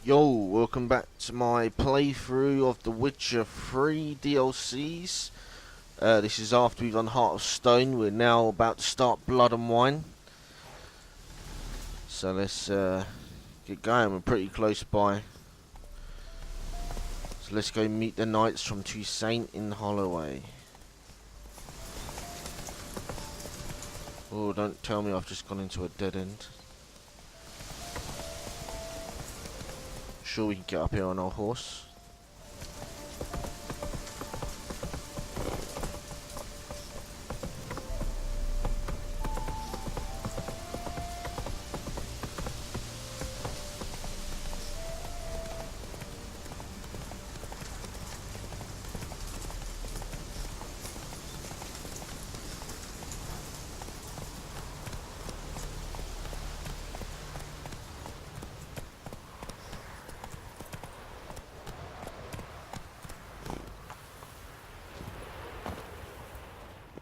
Yo, welcome back to my playthrough of The Witcher 3 DLCs. This is after we've done Heart of Stone. We're now about to start Blood and Wine. So let's get going. We're pretty close by. So let's go meet the knights from Toussaint in Holloway. Oh, don't tell me I've just gone into a dead end. Sure we can get up here on our horse.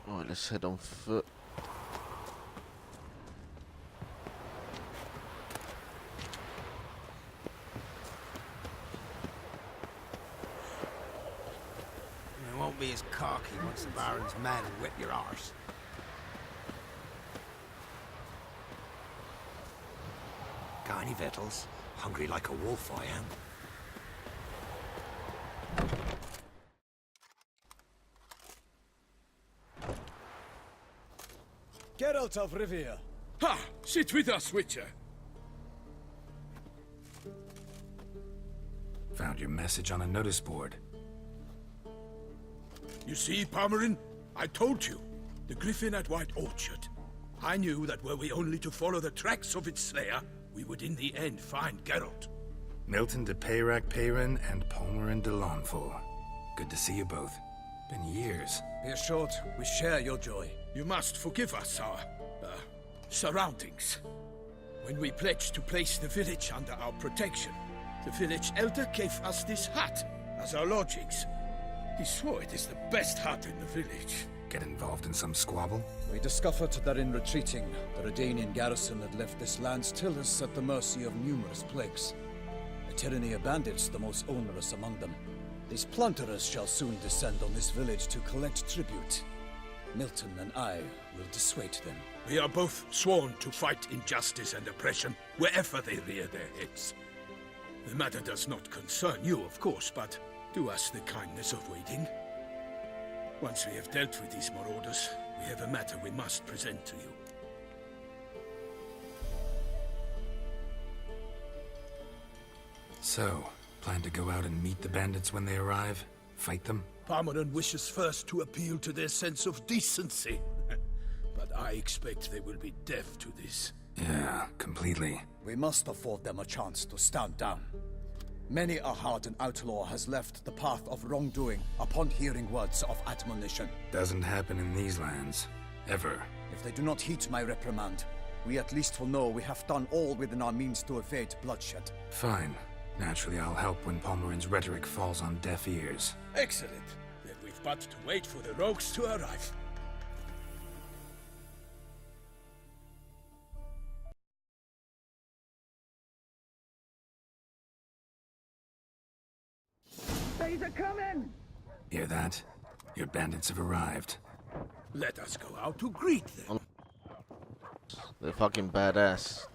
Alright, let's head on foot. You won't be as cocky once the Baron's men whip your arse. Got any victuals? Hungry like a wolf, I am. Geralt of Rivia. Ha! Sit with us, Witcher. Found your message on a notice board. You see, Palmerin? I told you. The griffin at White Orchard. I knew that were we only to follow the tracks of its slayer, we would in the end find Geralt. Milton de Palmerin and Palmerin de Lawnful. Good to see you both. Been years. Be assured, we share your joy. You must forgive us our, surroundings. When we pledged to place the village under our protection, the village elder gave us this hut as our lodgings. He swore it is the best hut in the village. Get involved in some squabble? We discovered that in retreating, the Redanian garrison had left this land's tillers at the mercy of numerous plagues. A tyranny of bandits, the most onerous among them. These plunderers shall soon descend on this village to collect tribute. Milton and I will dissuade them. We are both sworn to fight injustice and oppression wherever they rear their heads. The matter does not concern you, of course, but do us the kindness of waiting. Once we have dealt with these marauders, we have a matter we must present to you. So, plan to go out and meet the bandits when they arrive? Fight them? Palmerin wishes first to appeal to their sense of decency. But I expect they will be deaf to this. Yeah, completely. We must afford them a chance to stand down. Many a hardened outlaw has left the path of wrongdoing upon hearing words of admonition. Doesn't happen in these lands. Ever. If they do not heed my reprimand, we at least will know we have done all within our means to evade bloodshed. Fine. Naturally, I'll help when Palmerin's rhetoric falls on deaf ears. Excellent. Then we've but to wait for the rogues to arrive. They're coming! Hear that? Your bandits have arrived. Let us go out to greet them. They're fucking badass.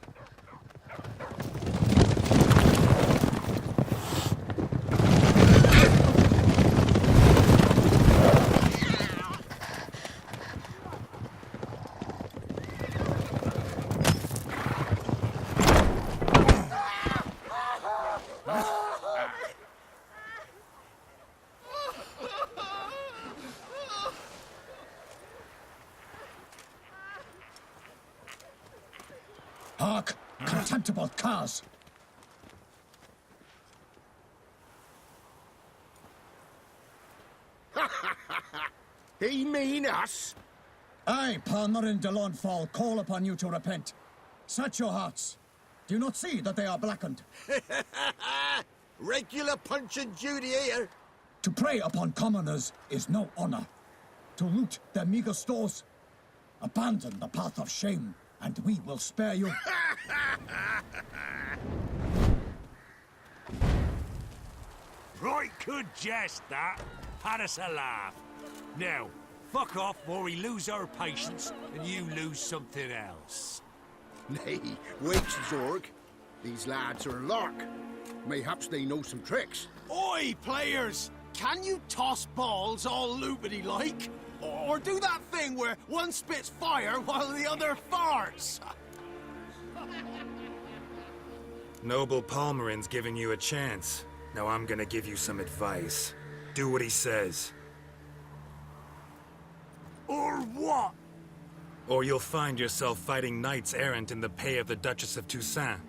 Hark! Contemptible curs! They mean us? I, Palmerin de Lawnfall, call upon you to repent. Search your hearts. Do you not see that they are blackened? Regular punch and duty here. To prey upon commoners is no honor. To loot their meager stores, abandon the path of shame, and we will spare you. Good jest, that. Had us a laugh. Now, fuck off or we lose our patience and you lose something else. Nay, wait, Zorg. These lads are lark. Mayhaps they know some tricks. Oi, players! Can you toss balls all loopity-like? Or do that thing where one spits fire while the other farts? Noble Palmerin's giving you a chance. Now I'm gonna give you some advice. Do what he says. Or what? Or you'll find yourself fighting knights errant in the pay of the Duchess of Toussaint.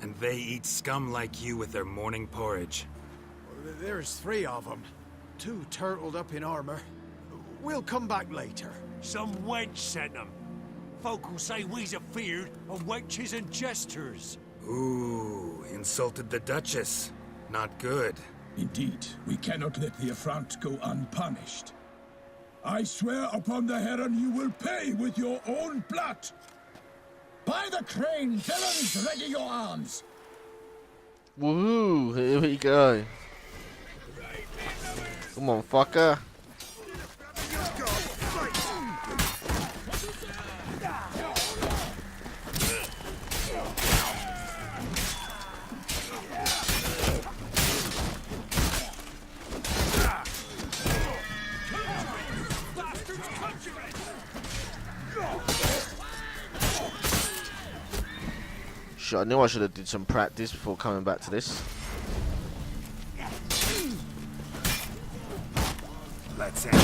And they eat scum like you with their morning porridge. There's 3 of them. 2 turtled up in armor. We'll come back later. Some wench sent them. Folk will say we's afeard of wenches and jesters. Ooh, insulted the Duchess. Not good. Indeed, we cannot let the affront go unpunished. I swear upon the Heron you will pay with your own blood. By the crane, villains, ready your arms! Woohoo! Here we go. Come on, fucker. Shit, I knew I should have did some practice before coming back to this. Let's end it.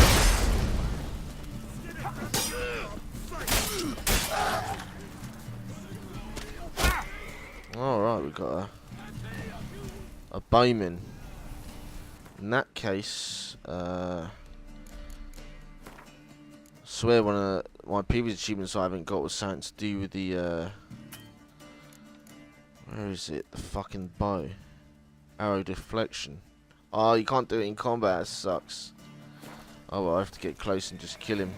Alright, we've got a bowman. In that case, I swear one of my previous achievements I haven't got was something to do with the where is it? The fucking bow. Arrow deflection. Oh, you can't do it in combat, that sucks. Oh well, I have to get close and just kill him.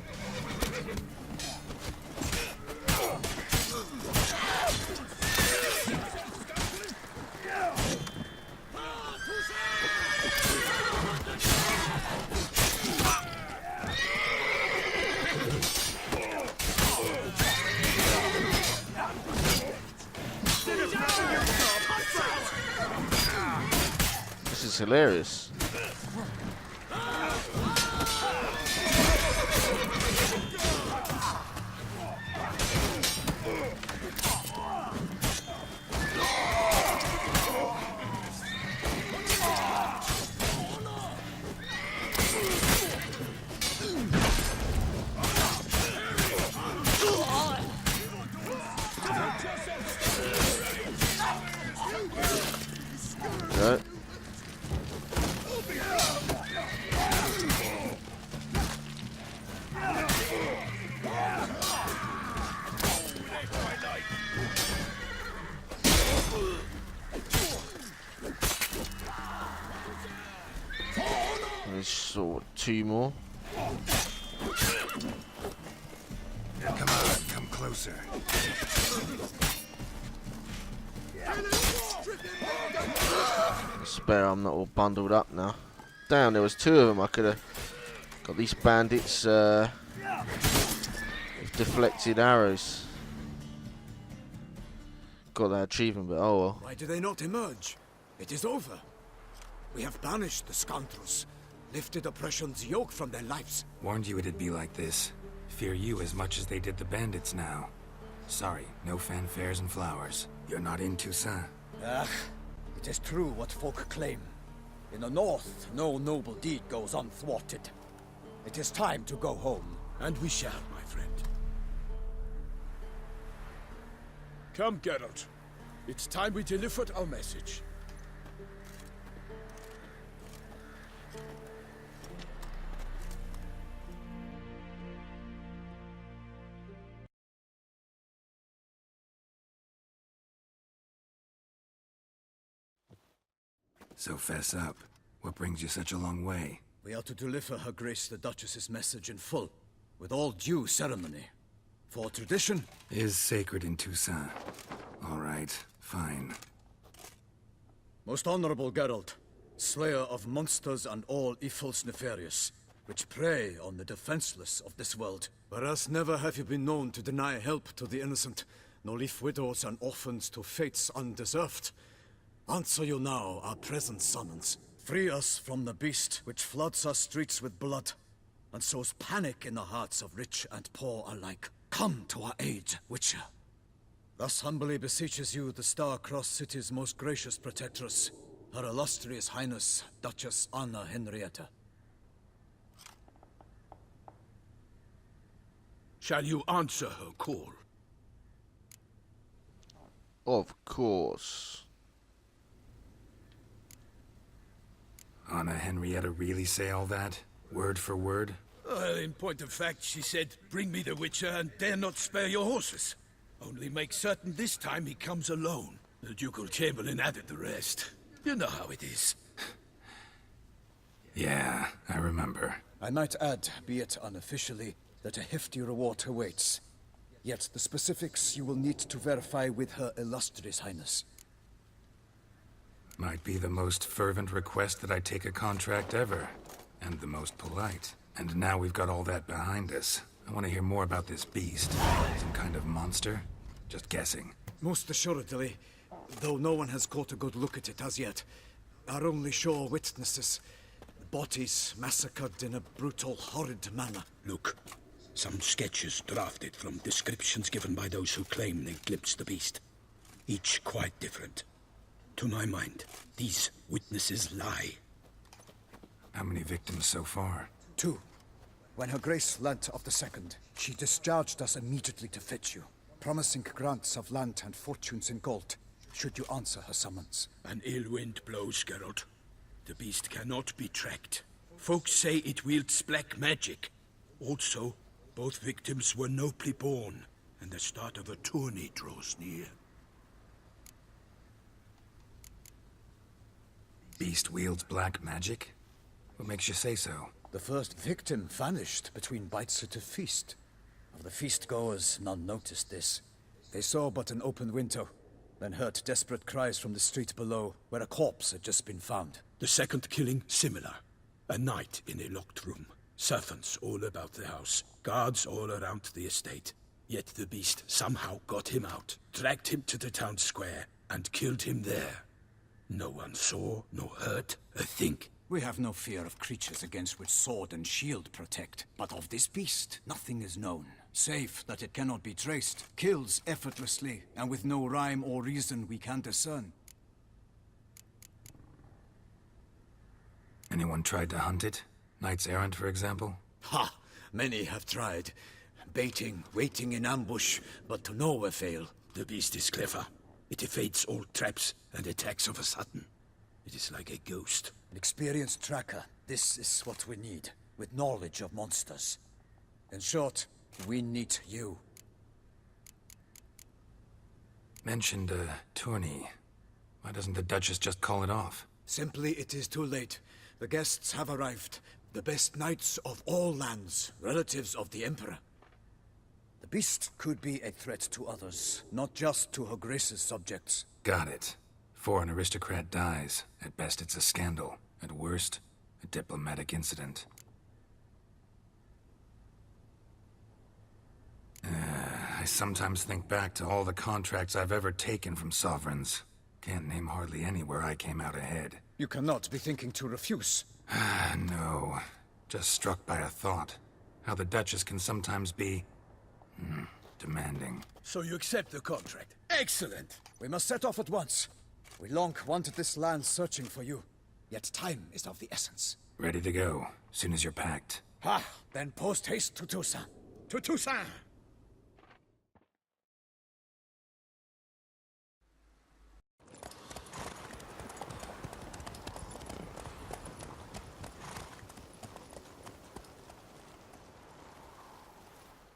This is hilarious. Right. There's sort of 2 more. Come on, come closer. I swear I'm not all bundled up now. Damn, there was 2 of them. I could have got these bandits with deflected arrows. Got that achievement, but oh well. Why do they not emerge? It is over. We have banished the scoundrels, lifted oppression's yoke from their lives. Warned you it'd be like this. Fear you as much as they did the bandits now. Sorry, no fanfares and flowers. You're not in Toussaint. Ah, it is true what folk claim. In the north, no noble deed goes unthwarted. It is time to go home. And we shall, my friend. Come, Geralt. It's time we delivered our message. So fess up. What brings you such a long way? We are to deliver Her Grace the Duchess's message in full, with all due ceremony. For tradition Is sacred in Toussaint. All right, fine. Most honorable Geralt, slayer of monsters and all evils nefarious, which prey on the defenseless of this world. Whereas never have you been known to deny help to the innocent, nor leave widows and orphans to fates undeserved. Answer you now our present summons. Free us from the beast which floods our streets with blood, and sows panic in the hearts of rich and poor alike. Come to our aid, Witcher. Thus humbly beseeches you the Star-Crossed City's most gracious protectress, Her Illustrious Highness, Duchess Anna Henrietta. Shall you answer her call? Of course. Anna Henrietta really say all that? Word for word? Well, in point of fact, she said, bring me the Witcher and dare not spare your horses. Only make certain this time he comes alone. The Ducal Chamberlain added the rest. You know how it is. Yeah, I remember. I might add, be it unofficially, that a hefty reward awaits. Yet the specifics you will need to verify with Her Illustrious Highness. Might be the most fervent request that I take a contract ever. And the most polite. And now we've got all that behind us. I want to hear more about this beast. Some kind of monster? Just guessing. Most assuredly, though no one has caught a good look at it as yet. Our only sure witnesses. Bodies massacred in a brutal, horrid manner. Look, some sketches drafted from descriptions given by those who claim they glimpsed the beast. Each quite different. To my mind, these witnesses lie. How many victims so far? 2. When Her Grace learnt of the second, she discharged us immediately to fetch you, promising grants of land and fortunes in gold, should you answer her summons. An ill wind blows, Geralt. The beast cannot be tracked. Folks say it wields black magic. Also, both victims were nobly born, and the start of a tourney draws near. Beast wields black magic? What makes you say so? The first victim vanished between bites at a feast. Of the feast-goers, none noticed this. They saw but an open window, then heard desperate cries from the street below, where a corpse had just been found. The second killing, similar. A night in a locked room. Servants all about the house. Guards all around the estate. Yet the beast somehow got him out, dragged him to the town square, and killed him there. No one saw, nor heard a thing. We have no fear of creatures against which sword and shield protect. But of this beast, nothing is known. Save that it cannot be traced, kills effortlessly, and with no rhyme or reason we can discern. Anyone tried to hunt it? Knights errant, for example? Ha! Many have tried. Baiting, waiting in ambush, but to no avail. The beast is clever. It evades all traps and attacks of a sudden. It is like a ghost. An experienced tracker. This is what we need, with knowledge of monsters. In short, we need you. Mentioned a tourney. Why doesn't the Duchess just call it off? Simply, it is too late. The guests have arrived. The best knights of all lands, relatives of the Emperor. The beast could be a threat to others, not just to Her Grace's subjects. Got it. Before an aristocrat dies, at best it's a scandal. At worst, a diplomatic incident. I sometimes think back to all the contracts I've ever taken from sovereigns. Can't name hardly any where I came out ahead. You cannot be thinking to refuse. No. Just struck by a thought. How the Duchess can sometimes be... demanding. So you accept the contract. Excellent! We must set off at once. We long wanted this land searching for you. Yet time is of the essence. Ready to go, soon as you're packed. Ha! Then post haste to Toussaint. To Toussaint!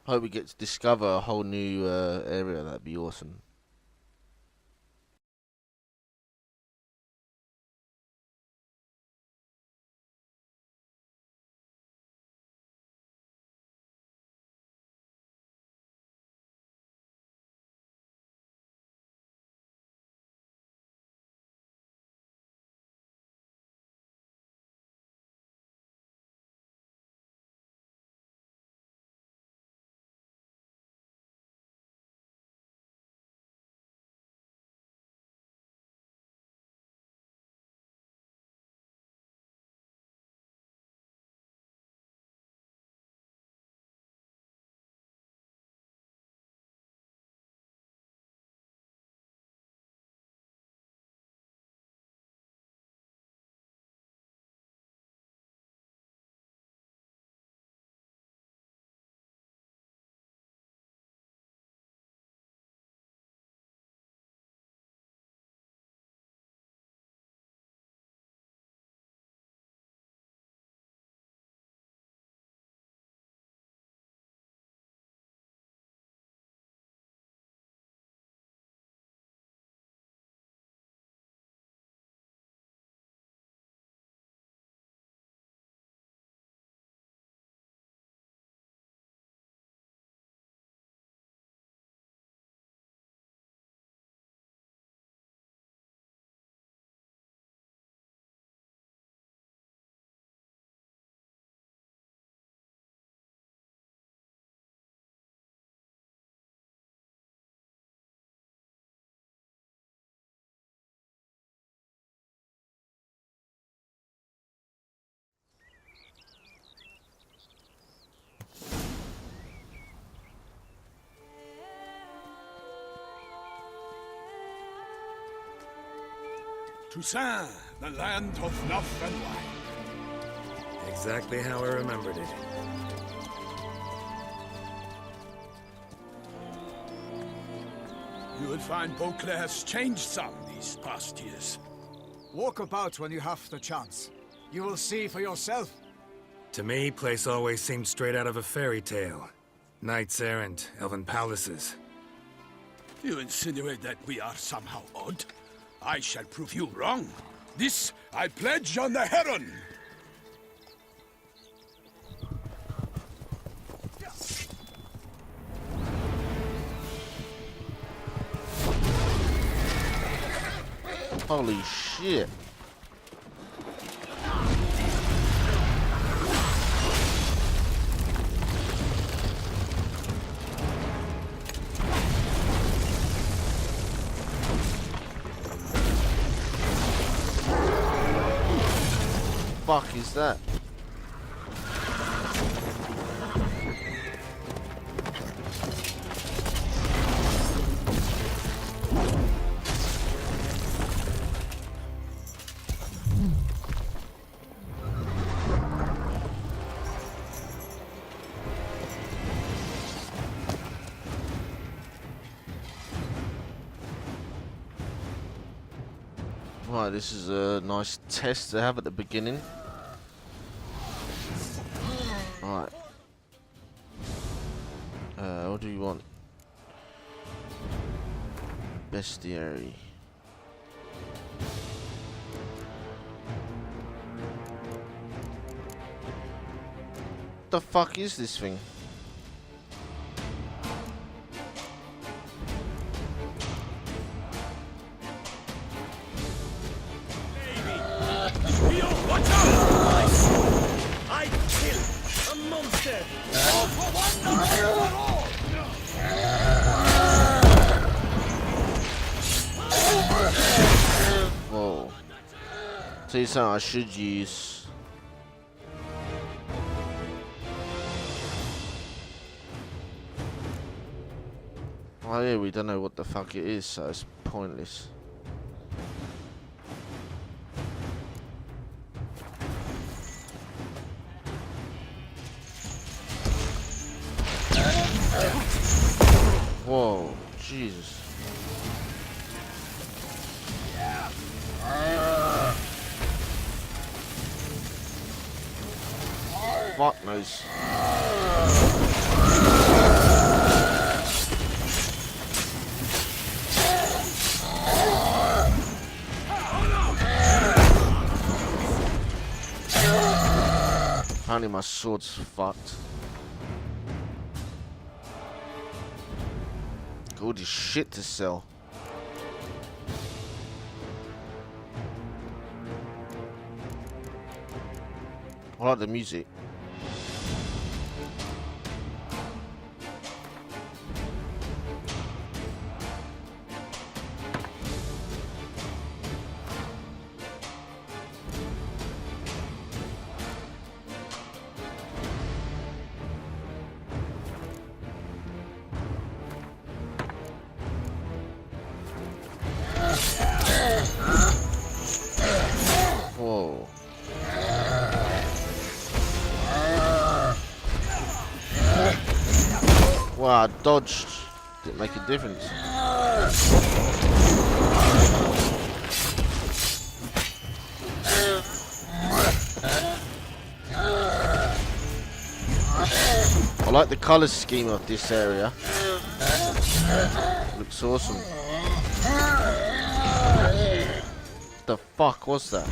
Hope we get to discover a whole new area. That'd be awesome. Toussaint, the land of love and wine. Exactly how I remembered it. You will find Beauclair has changed some these past years. Walk about when you have the chance. You will see for yourself. To me, place always seemed straight out of a fairy tale. Knights errant, elven palaces. You insinuate that we are somehow odd? I shall prove you wrong. This I pledge on the Heron. Holy shit. Fuck is that? Right, this is a nice test to have at the beginning. Right. What do you want? Bestiary. The fuck is this thing? Whoa. Tell you something I should use. Oh yeah, we don't know what the fuck it is, so it's pointless. Whoa, Jesus. Fuck knows. Apparently my sword's fucked. All this shit to sell. I like the music. Whoa. Wow, I dodged. Didn't make a difference. I like the color scheme of this area. Looks awesome. The fuck was that?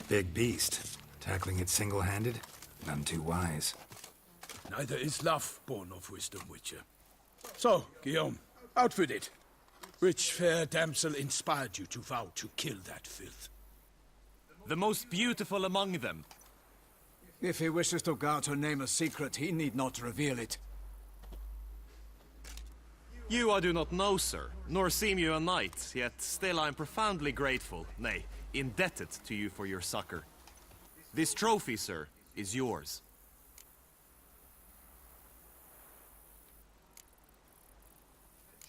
Big beast. Tackling it single-handed? None too wise. Neither is love born of wisdom, Witcher. So, Guillaume, out with it. Which fair damsel inspired you to vow to kill that filth? The most beautiful among them. If he wishes to guard her name a secret, he need not reveal it. You I do not know, sir, nor seem you a knight, yet still I am profoundly grateful, nay, indebted to you for your succor. This trophy, sir, is yours.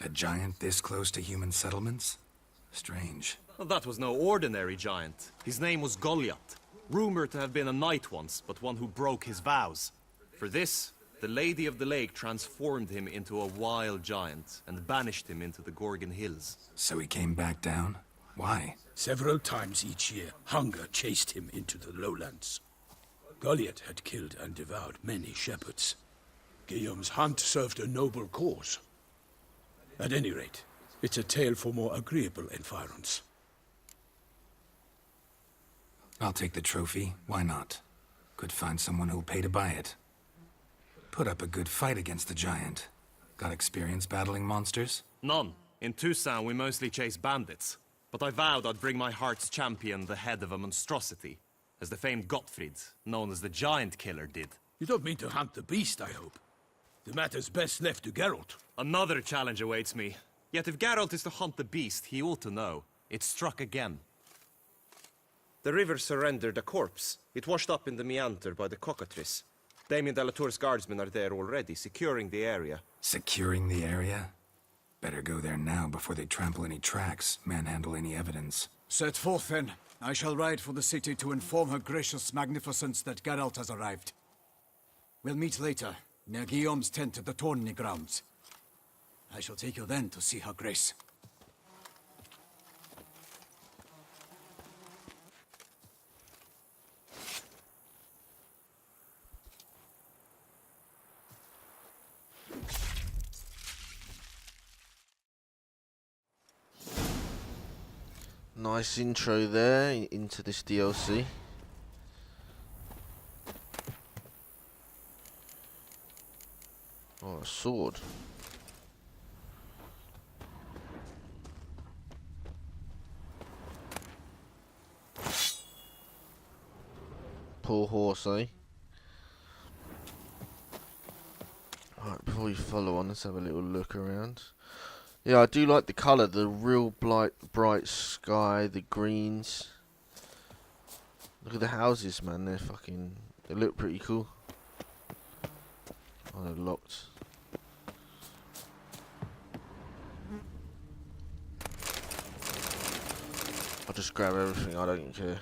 A giant this close to human settlements? Strange. Well, that was no ordinary giant. His name was Goliath. Rumored to have been a knight once, but one who broke his vows. For this, the Lady of the Lake transformed him into a wild giant and banished him into the Gorgon Hills. So he came back down? Why? Several times each year, hunger chased him into the lowlands. Goliath had killed and devoured many shepherds. Guillaume's hunt served a noble cause. At any rate, it's a tale for more agreeable environs. I'll take the trophy. Why not? Could find someone who'll pay to buy it. Put up a good fight against the giant. Got experience battling monsters? None. In Toussaint, we mostly chase bandits. But I vowed I'd bring my heart's champion the head of a monstrosity, as the famed Gottfried, known as the Giant Killer, did. You don't mean to hunt the beast, I hope. The matter's best left to Geralt. Another challenge awaits me. Yet if Geralt is to hunt the beast, he ought to know. It struck again. The river surrendered a corpse. It washed up in the meander by the cockatrice. Damien de la Tour's guardsmen are there already, securing the area. Securing the area? Better go there now before they trample any tracks, manhandle any evidence. Set forth, then. I shall ride for the city to inform her gracious magnificence that Geralt has arrived. We'll meet later, near Guillaume's tent at the tourney grounds. I shall take you then to see her grace. Nice intro there into this DLC. Oh, a sword. Poor horse, eh? Right, before we follow on, let's have a little look around. Yeah, I do like the colour, the real bright sky, the greens. Look at the houses, man, they look pretty cool. Oh, they're locked. I'll just grab everything, I don't care.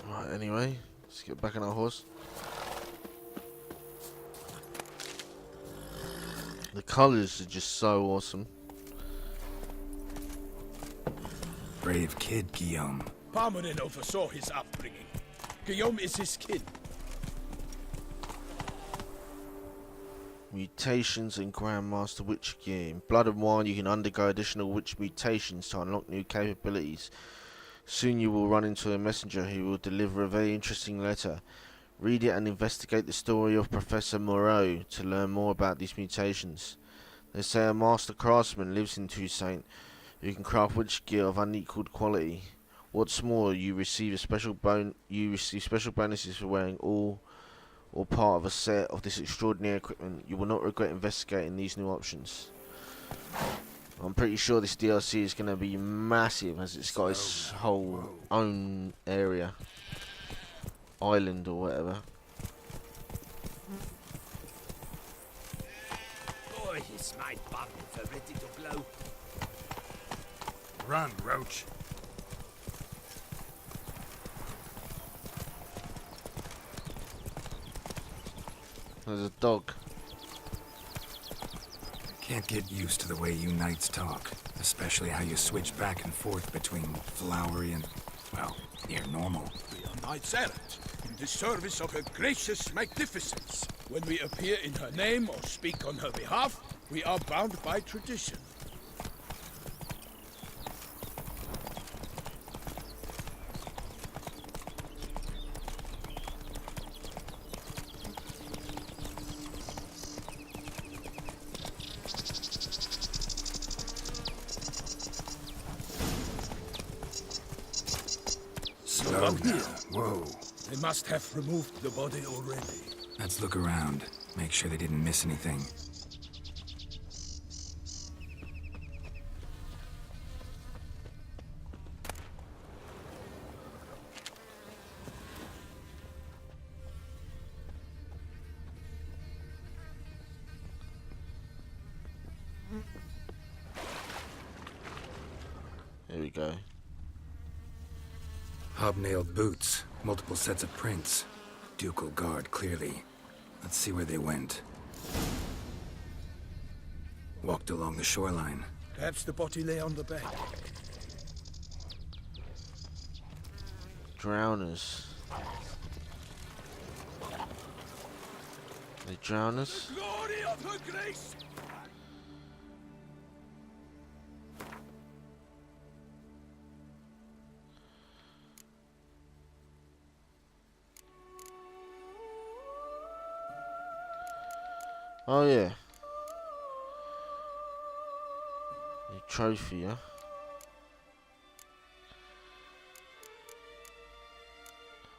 Right, anyway, let's get back on our horse. The colours are just so awesome. Brave kid, Guillaume. Palmerin oversaw his upbringing. Guillaume is his kin. Mutations in Grandmaster Witcher gear. In Blood and Wine, you can undergo additional witch mutations to unlock new capabilities. Soon you will run into a messenger who will deliver a very interesting letter. Read it and investigate the story of Professor Moreau to learn more about these mutations. They say a master craftsman lives in Toussaint who can craft witch gear of unequaled quality. What's more, you receive special bonuses for wearing all or part of a set of this extraordinary equipment. You will not regret investigating these new options. I'm pretty sure this DLC is going to be massive, as it's got its whole own area. Island or whatever. Boy, is my buttons are ready to blow. Run, Roach. There's a dog. Can't get used to the way you knights talk, especially how you switch back and forth between flowery and, well, near normal. We are knights errant, in the service of her gracious magnificence. When we appear in her name or speak on her behalf, we are bound by tradition. Slow now. Whoa. They must have removed the body already. Let's look around. Make sure they didn't miss anything. go. Hobnailed boots, multiple sets of prints. Ducal guard, clearly. Let's see where they went. Walked along the shoreline. Perhaps the body lay on the bank. Drowners. They drowners? Glory of her grace! Oh yeah. The trophy, yeah.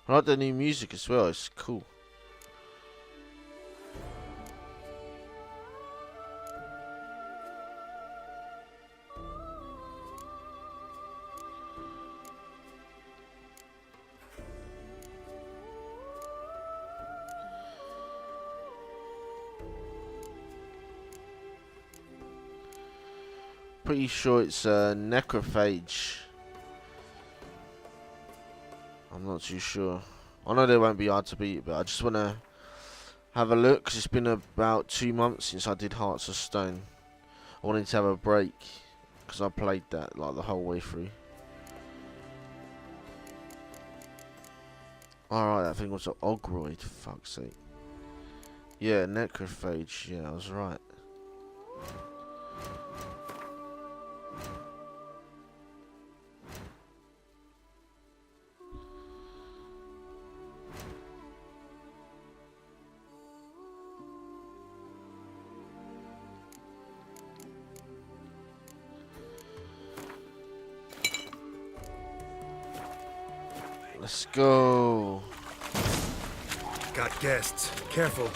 I like the new music as well, it's cool. Pretty sure it's a necrophage. I'm not too sure. I know they won't be hard to beat, but I just want to have a look because it's been about 2 months since I did Hearts of Stone. I wanted to have a break because I played that like the whole way through. Alright, that thing was an Ogroid, for fuck's sake. Yeah, necrophage, yeah, I was right. Let's go. Got guests. Careful.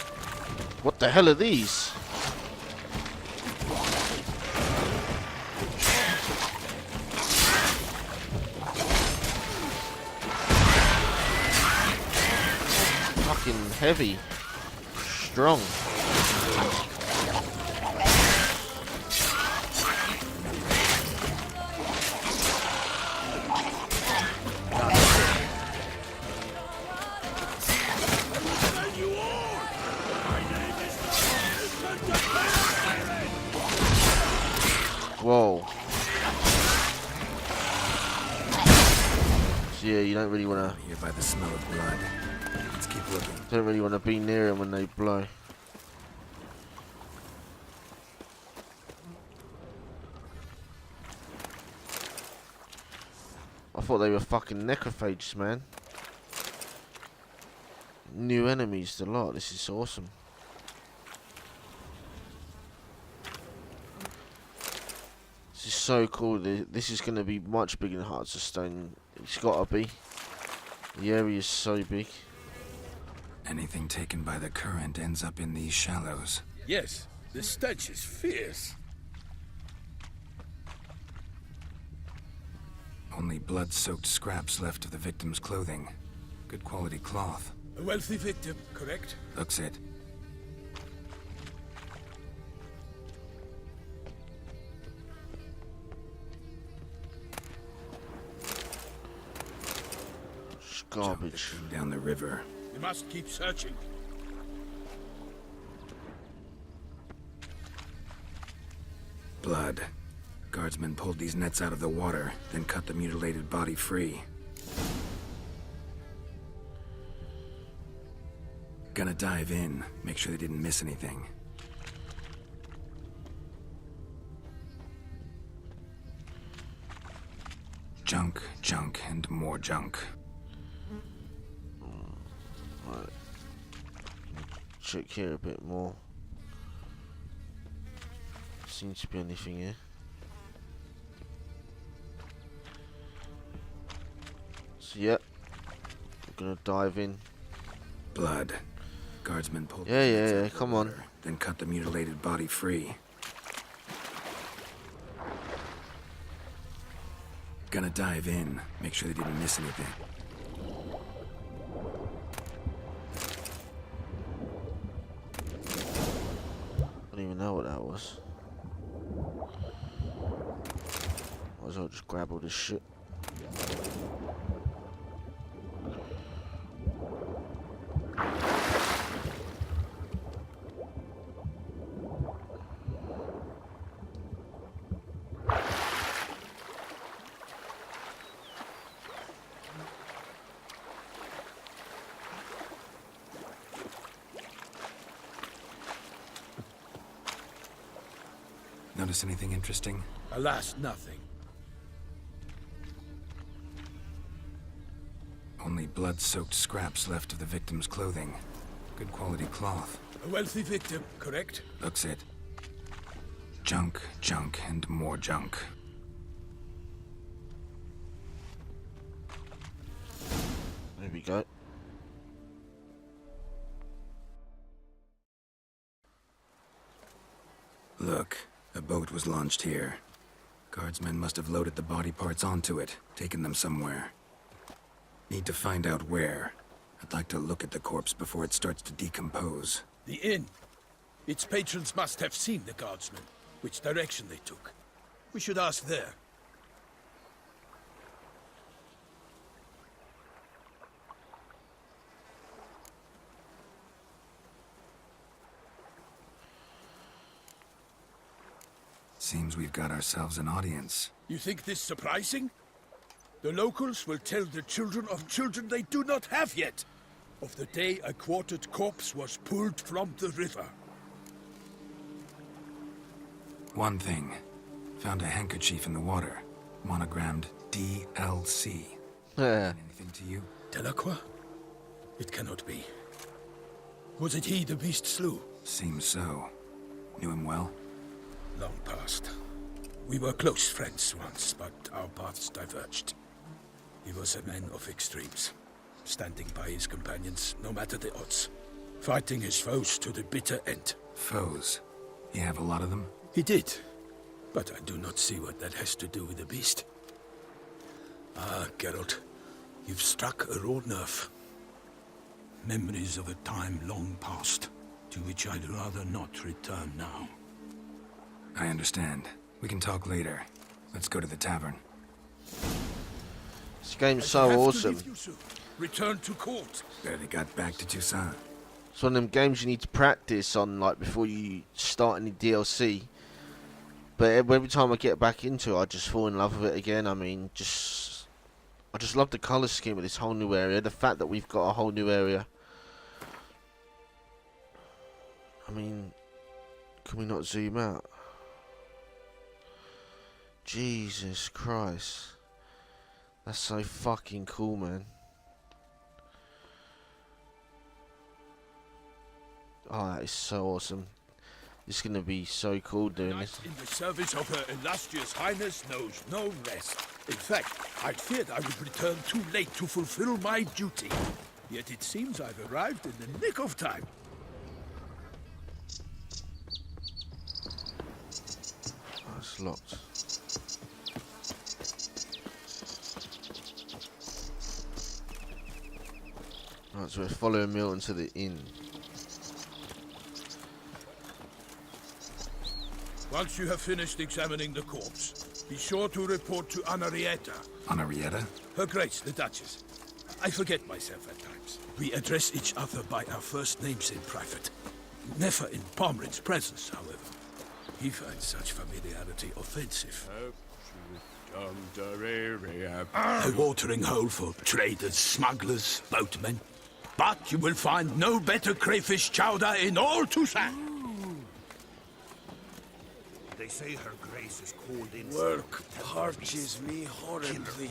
What the hell are these? Fucking heavy. Strong. Whoa. So yeah, you don't really want to. Here by the smell of blood. Let's keep looking. Don't really want to be near them when they blow. I thought they were fucking necrophages, man. New enemies to lot. This is awesome. This is so cool. This is going to be much bigger than Hearts of Stone. It's got to be. The area is so big. Anything taken by the current ends up in these shallows. Yes, the stench is fierce. Only blood-soaked scraps left of the victim's clothing. Good quality cloth. A wealthy victim, correct? Looks it. It's garbage. Down the river. We must keep searching. Blood. Guardsmen pulled these nets out of the water, then cut the mutilated body free. Gonna dive in, make sure they didn't miss anything. Junk, junk, and more junk. Right. Check here a bit more. Seems to be anything here. So yep, we're gonna dive in. Blood. Guardsmen pulled. Yeah, come on. Then cut the mutilated body free. Gonna dive in, make sure they didn't miss anything. I don't even know what that was. Might as well well just grab all this shit. Notice anything interesting? Alas, nothing. Only blood-soaked scraps left of the victim's clothing. Good quality cloth. A wealthy victim, correct? Looks it. Junk, junk, and more junk. There we go. Look, a boat was launched here. Guardsmen must have loaded the body parts onto it, taken them somewhere. Need to find out where. I'd like to look at the corpse before it starts to decompose. The inn. Its patrons must have seen the guardsmen, which direction they took. We should ask there. Seems we've got ourselves an audience. You think this surprising? The locals will tell the children of children they do not have yet, of the day a quartered corpse was pulled from the river. One thing. Found a handkerchief in the water. Monogrammed DLC. Anything to you? Delacroix? It cannot be. Was it he the beast slew? Seems so. Knew him well? Long past. We were close friends once, but our paths diverged. He was a man of extremes, standing by his companions no matter the odds, fighting his foes to the bitter end. Foes? You have a lot of them? He did, but I do not see what that has to do with the beast. Ah, Geralt, you've struck a raw nerve. Memories of a time long past, to which I'd rather not return now. I understand. We can talk later. Let's go to the tavern. This game's so awesome. Return to court. Barely got back to Toussaint. It's one of them games you need to practice on, like, before you start any DLC. But every time I get back into it, I just fall in love with it again. I mean, I just love the colour scheme of this whole new area. The fact that we've got a whole new area. I mean, can we not zoom out? Jesus Christ. That's so fucking cool, man. Oh, that is so awesome. It's gonna be so cool doing this. In the service of Her Illustrious Highness knows no rest. In fact, I'd feared I would return too late to fulfill my duty. Yet it seems I've arrived in the nick of time. Oh, it's locked. Right, so we're following Milton to the inn. Once you have finished examining the corpse, be sure to report to Anarietta. Anarietta? Her Grace, the Duchess. I forget myself at times. We address each other by our first names in private. Never in Palmerin's presence, however. He finds such familiarity offensive. A watering hole for traders, smugglers, boatmen. But you will find no better crayfish chowder in all Toussaint. They say her grace is called in. Work parches me horribly.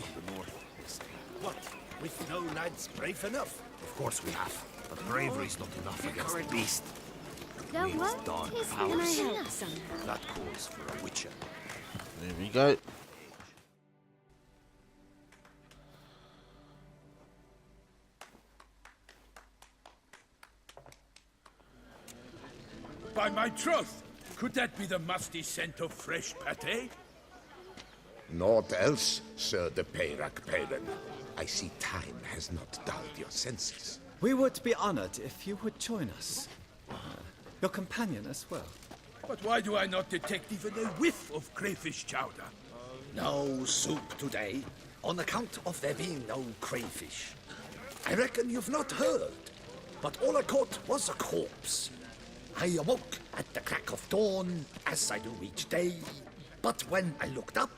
What? With no lads brave enough? Of course we have. But bravery's not enough against the beast. The Queen's what dark is powers. gonna help somehow? That calls for a witcher. There we go. By my troth, could that be the musty scent of fresh pâté? Naught else, Sir de Peyrac-Palin. I see time has not dulled your senses. We would be honored if you would join us. Your companion as well. But why do I not detect even a whiff of crayfish chowder? No soup today, on account of there being no crayfish. I reckon you've not heard, but all I caught was a corpse. I awoke at the crack of dawn, as I do each day, but when I looked up,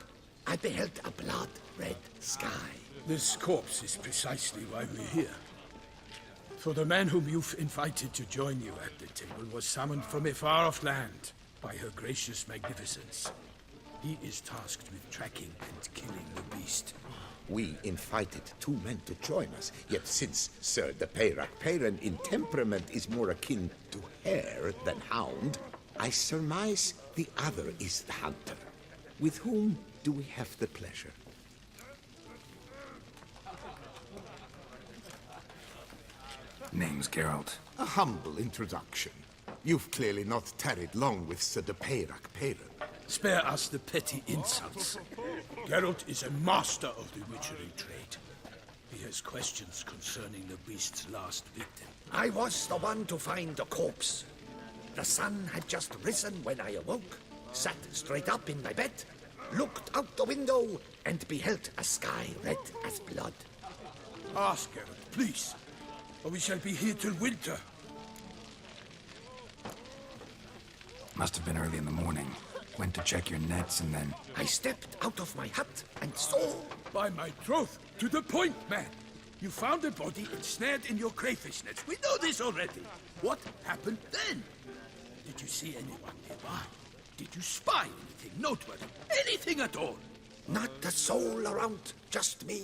I beheld a blood-red sky. This corpse is precisely why we're here. For the man whom you've invited to join you at the table was summoned from a far-off land by her gracious magnificence. He is tasked with tracking and killing the beast. We invited 2 men to join us, yet since Sir the Palmerin in temperament is more akin to hare than hound, I surmise the other is the hunter. With whom do we have the pleasure? Name's Geralt. A humble introduction. You've clearly not tarried long with Sir the Palmerin. Spare us the petty insults. Geralt is a master of the witchery trade. He has questions concerning the beast's last victim. I was the one to find the corpse. The sun had just risen when I awoke, sat straight up in my bed, looked out the window, and beheld a sky red as blood. Ask Geralt, please, or we shall be here till winter. Must have been early in the morning. Went to check your nets and then... I stepped out of my hut and saw... By my troth, to the point, man. You found a body ensnared in your crayfish nets. We know this already. What happened then? Did you see anyone nearby? Did you spy anything noteworthy? Anything at all? Not a soul around, just me.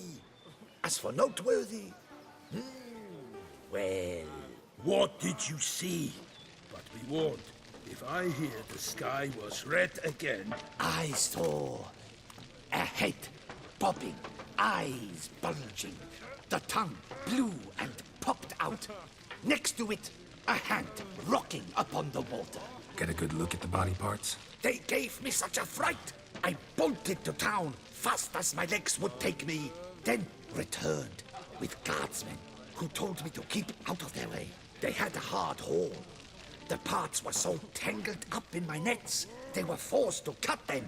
As for noteworthy... well... What did you see? But be warned. If I hear the sky was red again... I saw a head bobbing, eyes bulging, the tongue blue and popped out. Next to it, a hand rocking upon the water. Get a good look at the body parts? They gave me such a fright. I bolted to town fast as my legs would take me, then returned with guardsmen who told me to keep out of their way. They had a hard haul. The parts were so tangled up in my nets, they were forced to cut them.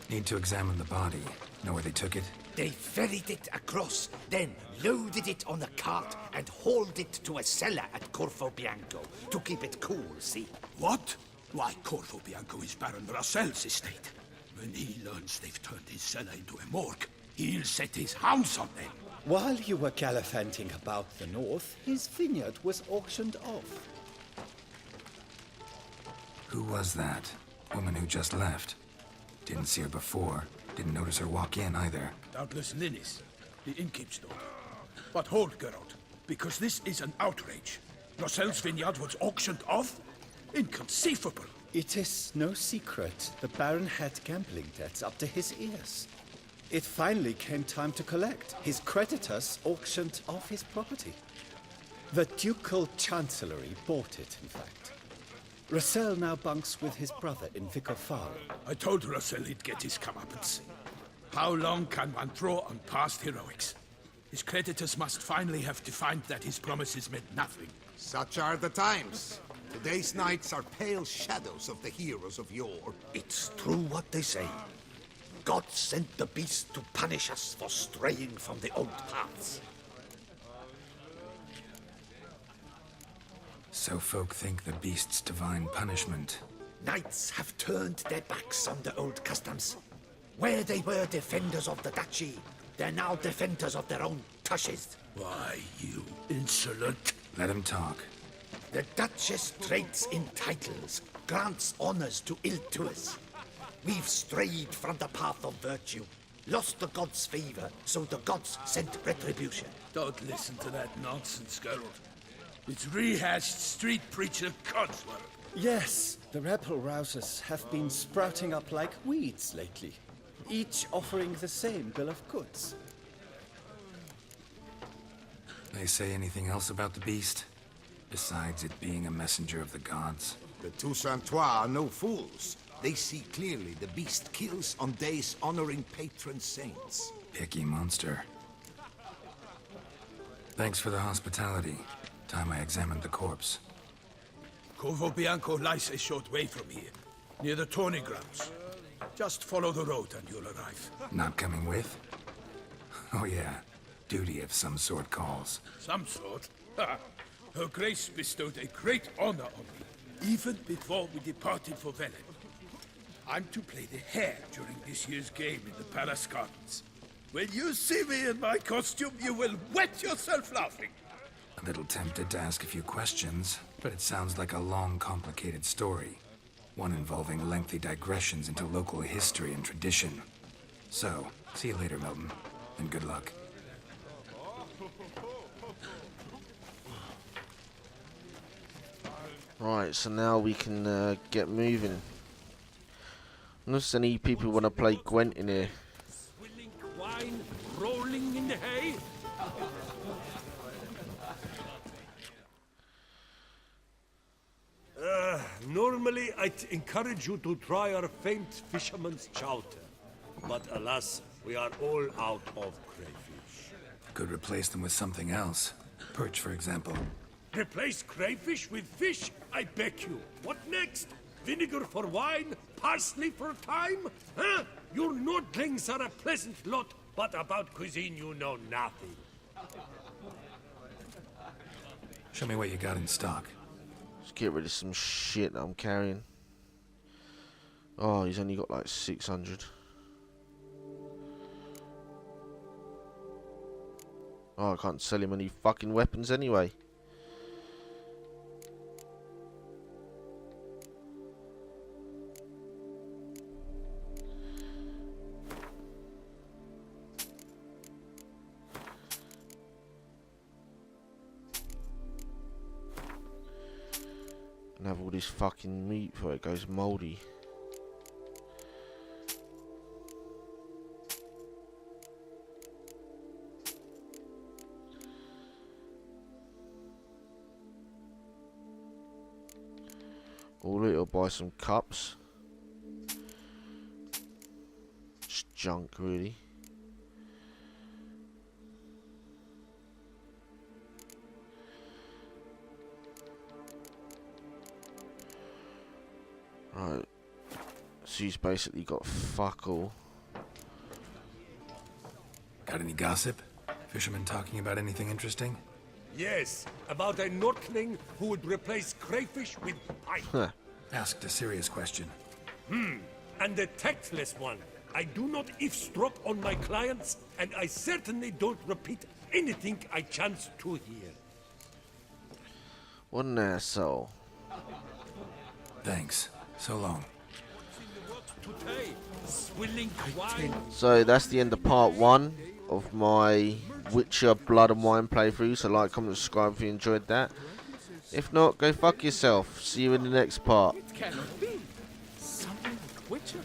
Need to examine the body. Know where they took it? They ferried it across, then loaded it on a cart and hauled it to a cellar at Corvo Bianco to keep it cool, see? What? Why, Corvo Bianco is Baron Russell's estate. When he learns they've turned his cellar into a morgue, he'll set his hounds on them. While you were gallivanting about the north, his vineyard was auctioned off. Who was that? Woman who just left. Didn't see her before. Didn't notice her walk in either. Doubtless Linnis, the innkeep's daughter. But hold, Geralt, because this is an outrage. Russell's vineyard was auctioned off? Inconceivable. It is no secret the Baron had gambling debts up to his ears. It finally came time to collect. His creditors auctioned off his property. The Ducal Chancellery bought it, in fact. Russell now bunks with his brother in Vicar Faro. I told Russell he'd get his comeuppance. How long can one draw on past heroics? His creditors must finally have defined that his promises meant nothing. Such are the times. Today's knights are pale shadows of the heroes of yore. It's true what they say. God sent the beast to punish us for straying from the old paths. So folk think the beast's divine punishment. Knights have turned their backs on the old customs. Where they were defenders of the duchy, they're now defenders of their own tushes. Why, you insolent... Let him talk. The Duchess trades in titles, grants honors to ill-doers. We've strayed from the path of virtue, lost the gods' favor, so the gods sent retribution. Don't listen to that nonsense, Geralt. It's rehashed street preacher codswork. Yes, the rebel rousers have been sprouting up like weeds lately, each offering the same bill of goods. They say anything else about the beast? Besides it being a messenger of the gods? The Toussaint are no fools. They see clearly the beast kills on days honoring patron saints. Picky monster. Thanks for the hospitality. Time I examined the corpse. Corvo Bianco lies a short way from here, near the tourney grounds. Just follow the road and you'll arrive. Not coming with? Oh yeah, duty of some sort calls. Some sort? Ha! Her Grace bestowed a great honor on me, even before we departed for Velen. I'm to play the hare during this year's game in the Palace Gardens. When you see me in my costume, you will wet yourself laughing. A little tempted to ask a few questions, but it sounds like a long, complicated story. One involving lengthy digressions into local history and tradition. So, see you later, Milton, and good luck. Right, so now we can get moving. Unless any people want to play Gwent in here. Swilling wine, rolling in the hay. Normally I'd encourage you to try our famed fisherman's chowder. But alas, we are all out of crayfish. Could replace them with something else. Perch, for example. Replace crayfish with fish? I beg you. What next? Vinegar for wine? Parsley for thyme? Huh? Your Nordlings are a pleasant lot, but about cuisine you know nothing. Show me what you got in stock. Let's get rid of some shit that I'm carrying. Oh, he's only got like 600. Oh, I can't sell him any fucking weapons anyway. And have all this fucking meat before it goes mouldy. All it'll buy some cups. Just junk, really. Right, so he's basically got fuck all. Got any gossip? Fishermen talking about anything interesting? Yes, about a Nordling who would replace crayfish with pike. Asked a serious question. And a tactless one. I do not eavesdrop on my clients, and I certainly don't repeat anything I chance to hear. What an asshole. Thanks. So long. So that's the end of part 1 of my Witcher Blood and Wine playthrough. So like, comment, subscribe if you enjoyed that. If not, go fuck yourself. See you in the next part. It cannot be. Something like Witcher?